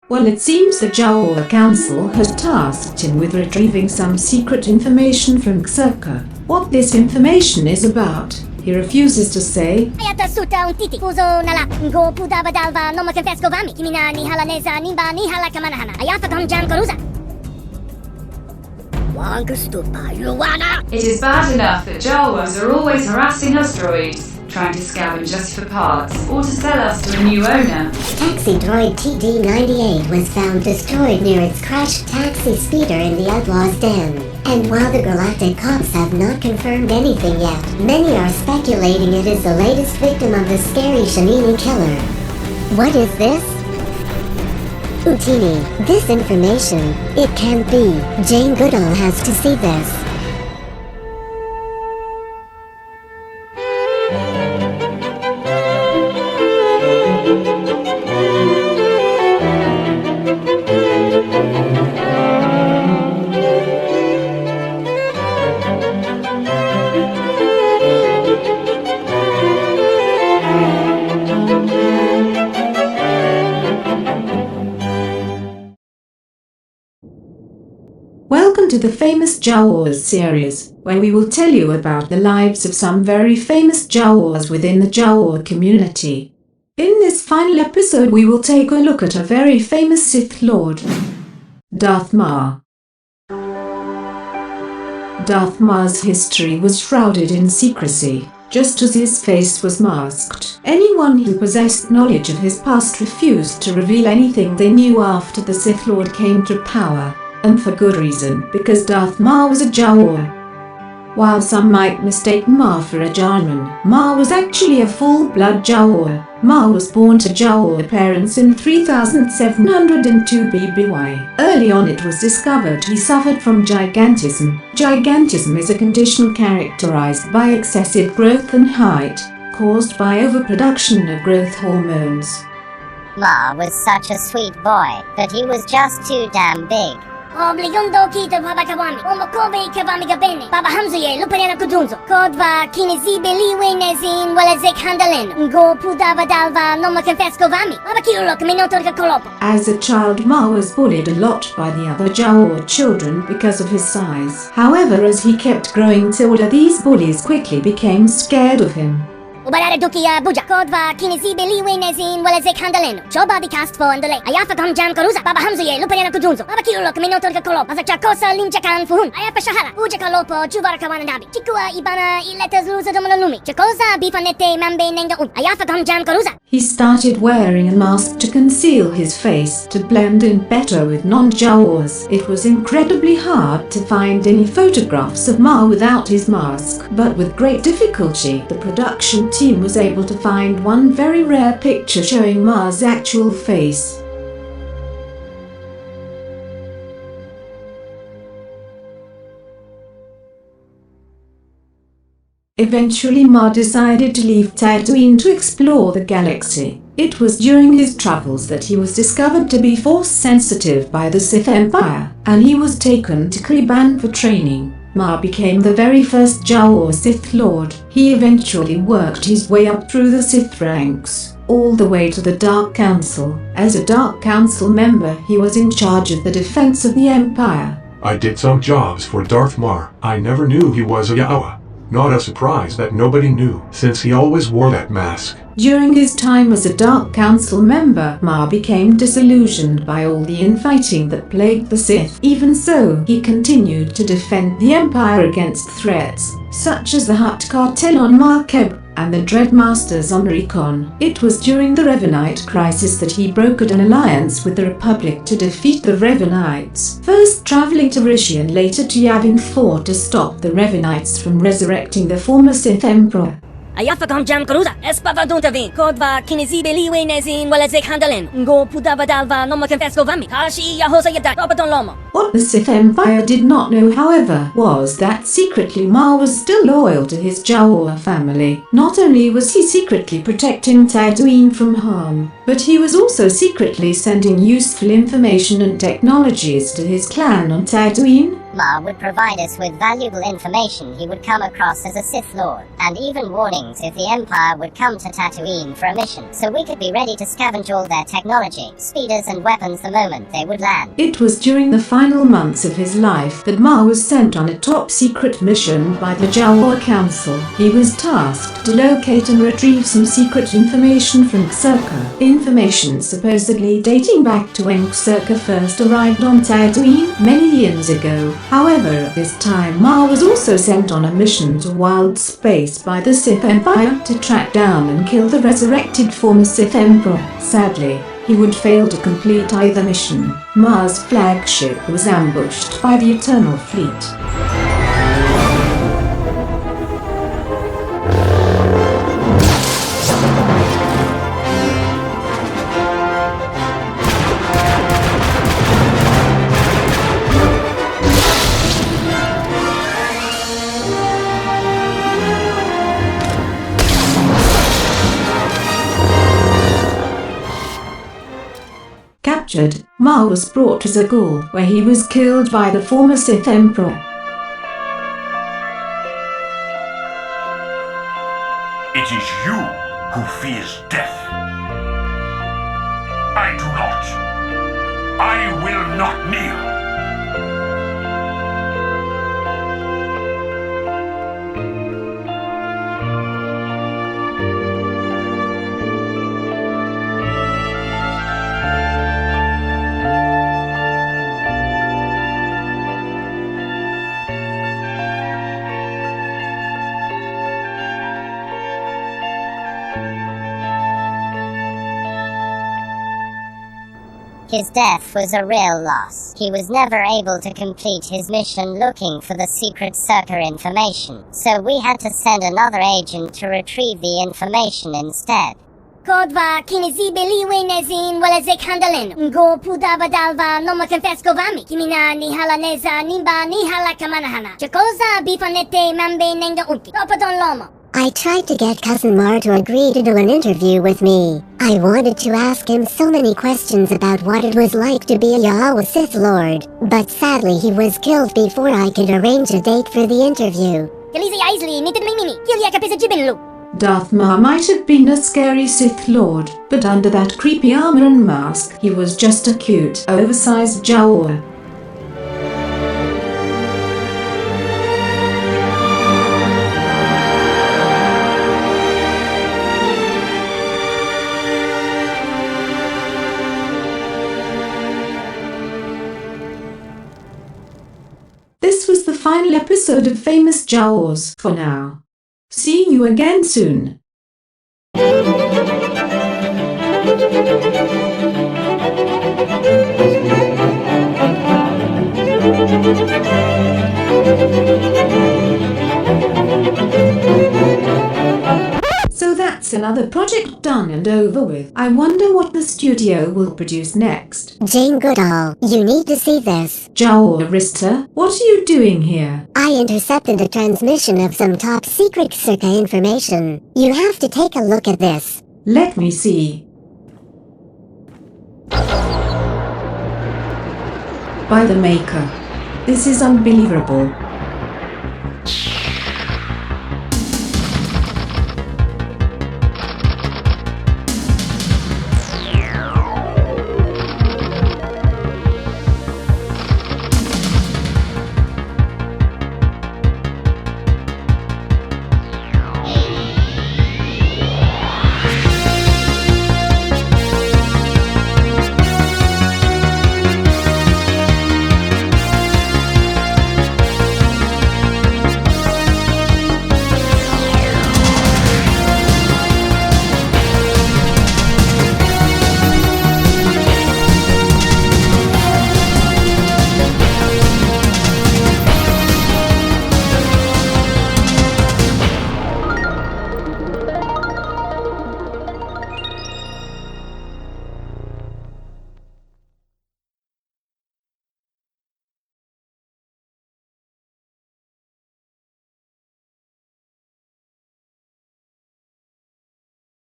Well, it seems the Jawa Council has tasked him with retrieving some secret information from Xerka. What this information is about, he refuses to say. It is bad enough that Jawas are always harassing us droids, trying to scavenge us for parts, or to sell us to a new owner. Taxi droid TD-98 was found destroyed near its crashed taxi speeder in the Outlaw's Den. And while the Galactic Cops have not confirmed anything yet, many are speculating it is the latest victim of the scary Shanini killer. What is this? Utini, this information, it can't be. Jane Goodall has to see this. Welcome to the Famous Jawas series, where we will tell you about the lives of some very famous Jawas within the Jawa community. In this final episode we will take a look at a very famous Sith Lord, Darth Maul. Darth Maul's history was shrouded in secrecy, just as his face was masked. Anyone who possessed knowledge of his past refused to reveal anything they knew after the Sith Lord came to power. And for good reason, because Darth Maul was a Jawa. While some might mistake Maul for a Jarman, Maul was actually a full-blood Jawa. Maul was born to Jawa parents in 3702 BBY. Early on it was discovered he suffered from gigantism. Gigantism is a condition characterized by excessive growth and height, caused by overproduction of growth hormones. Maul was such a sweet boy, but he was just too damn big. Obligondo kita baba kawami, omokobe kawami gabene, baba hamzuye luperena kudunzo, kodva kinezibe liwe nezin wala zek handalen, ngo pudava dalva noma confesco vami, baba kirulok minotorka kolopo. As a child, Maul was bullied a lot by the other Jawa children because of his size. However, as he kept growing older, these bullies quickly became scared of him. Ubarare dukia buja, kodva kinezibe liwe nezin wala zek handalen, choba cast for andole, ayafa kom jam koruza, baba hamzuye luperena kudunzo, baba kirulok minotorka kolopo, asa chakosa linchakan fuhun, ayafa shahara, uja kalopo, chuvara kawanadabi, chikua ibana iletas luza domalumi, chakosa bifanete mambe nenga ayafa kom jam koruza. He started wearing a mask to conceal his face, to blend in better with non-Jawas. It was incredibly hard to find any photographs of Maul without his mask, but with great difficulty, the production team was able to find one very rare picture showing Maul's actual face. Eventually Maul decided to leave Tatooine to explore the galaxy. It was during his travels that he was discovered to be force-sensitive by the Sith Empire, and he was taken to Kriban for training. Maul became the very first Jawa Sith Lord. He eventually worked his way up through the Sith ranks, all the way to the Dark Council. As a Dark Council member, he was in charge of the defense of the Empire. I did some jobs for Darth Maul. I never knew he was a Jawa. Not a surprise that nobody knew, since he always wore that mask. During his time as a Dark Council member, Maul became disillusioned by all the infighting that plagued the Sith. Even so, he continued to defend the Empire against threats, such as the Hutt cartel on Markeb and the Dreadmasters on Recon. It was during the Revanite crisis that he brokered an alliance with the Republic to defeat the Revanites, first traveling to Rishi and later to Yavin 4 to stop the Revanites from resurrecting the former Sith Emperor. Ayafa kom jam koruza, espavaduntavi, kodva kinezibe liwe nezin wala zek handalen, ngo pudava dalva noma confesco vami, kashi yahosa yada, opadon lomo. What the Sith Empire did not know, however, was that secretly Maul was still loyal to his Jawa family. Not only was he secretly protecting Tatooine from harm, but he was also secretly sending useful information and technologies to his clan on Tatooine. Ma would provide us with valuable information he would come across as a Sith Lord, and even warnings if the Empire would come to Tatooine for a mission, so we could be ready to scavenge all their technology, speeders and weapons the moment they would land. It was during the final months of his life that Ma was sent on a top-secret mission by the Jawa Council. He was tasked to locate and retrieve some secret information from Xurka. Information supposedly dating back to when Xurka first arrived on Tatooine many years ago. However, at this time Ma was also sent on a mission to wild space by the Sith Empire to track down and kill the resurrected former Sith Emperor. Sadly, he would fail to complete either mission. Ma's flagship was ambushed by the Eternal Fleet. Captured, Ma was brought to Zagul, where he was killed by the former Sith Emperor. It is you who fears death. I do not. I will not kneel. His death was a real loss. He was never able to complete his mission looking for the secret Xurka information, so we had to send another agent to retrieve the information instead. Kodva kinizibeli nezin wala ze kandalen. Go pudava dalva no makanfesko vami. Kimina ni hala neza nimba ni hala kamanahana. Chakosa bifanete mambe nenga unki. Topadon lomo. I tried to get Cousin Mar to agree to do an interview with me. I wanted to ask him so many questions about what it was like to be a Yahawa Sith Lord, but sadly he was killed before I could arrange a date for the interview. Kalizi Aisley nitin mini. Kilya kapisa jibinlu. Darth Maul might have been a scary Sith Lord, but under that creepy armor and mask, he was just a cute, oversized Jawa. This was the final episode of Famous Jawas for now. See you again soon. So that's another project done and over with. I wonder what the studio will produce next. Jane Goodall, you need to see this. Jawa Arista, what are you doing here? I intercepted a transmission of some top secret Xurka information. You have to take a look at this. Let me see. By the Maker. This is unbelievable.